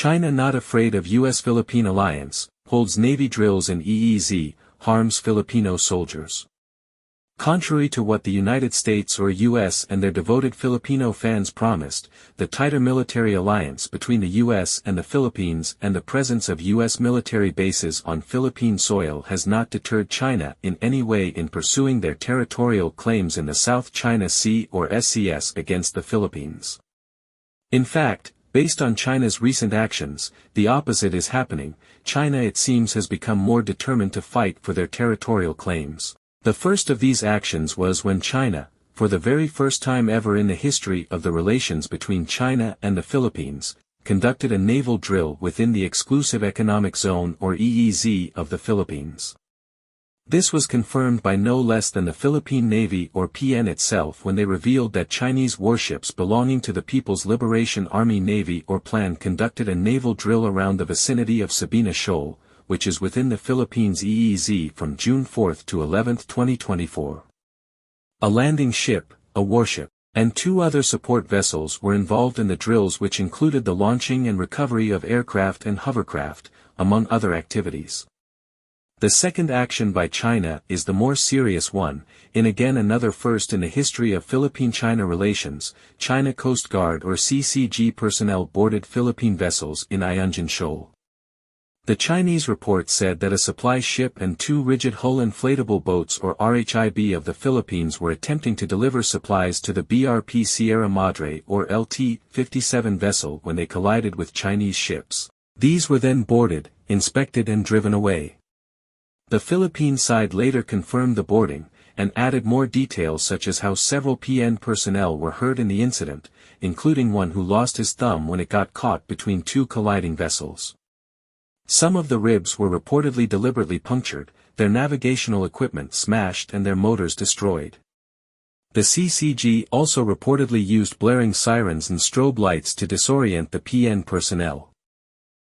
China not afraid of US-Philippine Alliance, holds Navy drills in EEZ, harms Filipino soldiers. Contrary to what the United States or US and their devoted Filipino fans promised, the tighter military alliance between the US and the Philippines and the presence of US military bases on Philippine soil has not deterred China in any way in pursuing their territorial claims in the South China Sea or SCS against the Philippines. In fact, based on China's recent actions, the opposite is happening. China, it seems, has become more determined to fight for their territorial claims. The first of these actions was when China, for the very first time ever in the history of the relations between China and the Philippines, conducted a naval drill within the exclusive economic zone or EEZ of the Philippines. This was confirmed by no less than the Philippine Navy or PN itself when they revealed that Chinese warships belonging to the People's Liberation Army Navy or PLAN conducted a naval drill around the vicinity of Sabina Shoal, which is within the Philippines EEZ from June 4 to 11, 2024. A landing ship, a warship, and 2 other support vessels were involved in the drills, which included the launching and recovery of aircraft and hovercraft, among other activities. The second action by China is the more serious one, in again another first in the history of Philippine-China relations. Chinacoastguard or CCG personnel boarded Philippine vessels in Ayunginshoal. The Chinese report said that a supply ship and 2 rigidhullinflatable boats or rhib of the Philippines were attempting to deliver supplies to the brpsierramadre or LT-57 vessel when they collided with Chinese ships. These were then boarded, inspected and driven away. The Philippine side later confirmed the boarding, and added more details such as how several PN personnel were hurt in the incident, including one who lost his thumb when it got caught between 2 colliding vessels. Some of the ribs were reportedly deliberately punctured, their navigational equipment smashed and their motors destroyed. The CCG also reportedly used blaring sirens and strobe lights to disorient the PN personnel.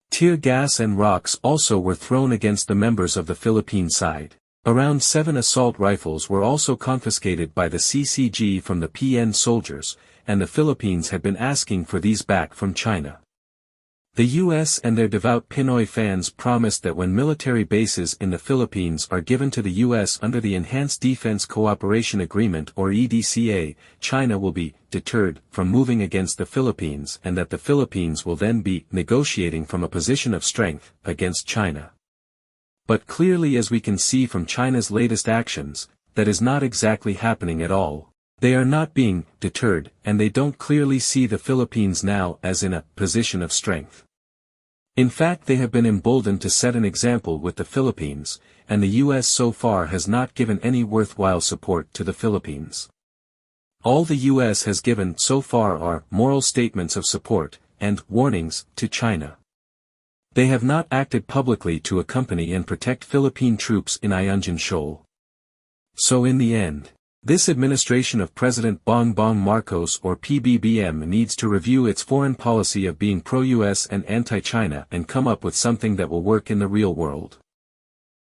Tear gas and rocks also were thrown against the members of the Philippine side. Around 7 assault rifles were also confiscated by the CCG from the PN soldiers, and the Philippines had been asking for these back from China. The US and their devout Pinoy fans promised that when military bases in the Philippines are given to the US under the Enhanced Defense Cooperation Agreement or EDCA, China will be deterred from moving against the Philippines and that the Philippines will then be negotiating from a position of strength against China. But clearly, as we can see from China's latest actions, that is not exactly happening at all. They are not being deterred, and they don't clearly see the Philippines now as in a position of strength. In fact, they have been emboldened to set an example with the Philippines, and the US so far has not given any worthwhile support to the Philippines. All the US has given so far are moral statements of support, and warnings, to China. They have not acted publicly to accompany and protect Philippine troops in Ayunginshoal. So in the end, this administration of President Bongbongmarcos or pbbm needs to review its foreign policy of being pro-US and anti-China and come up with something that will work in the real world.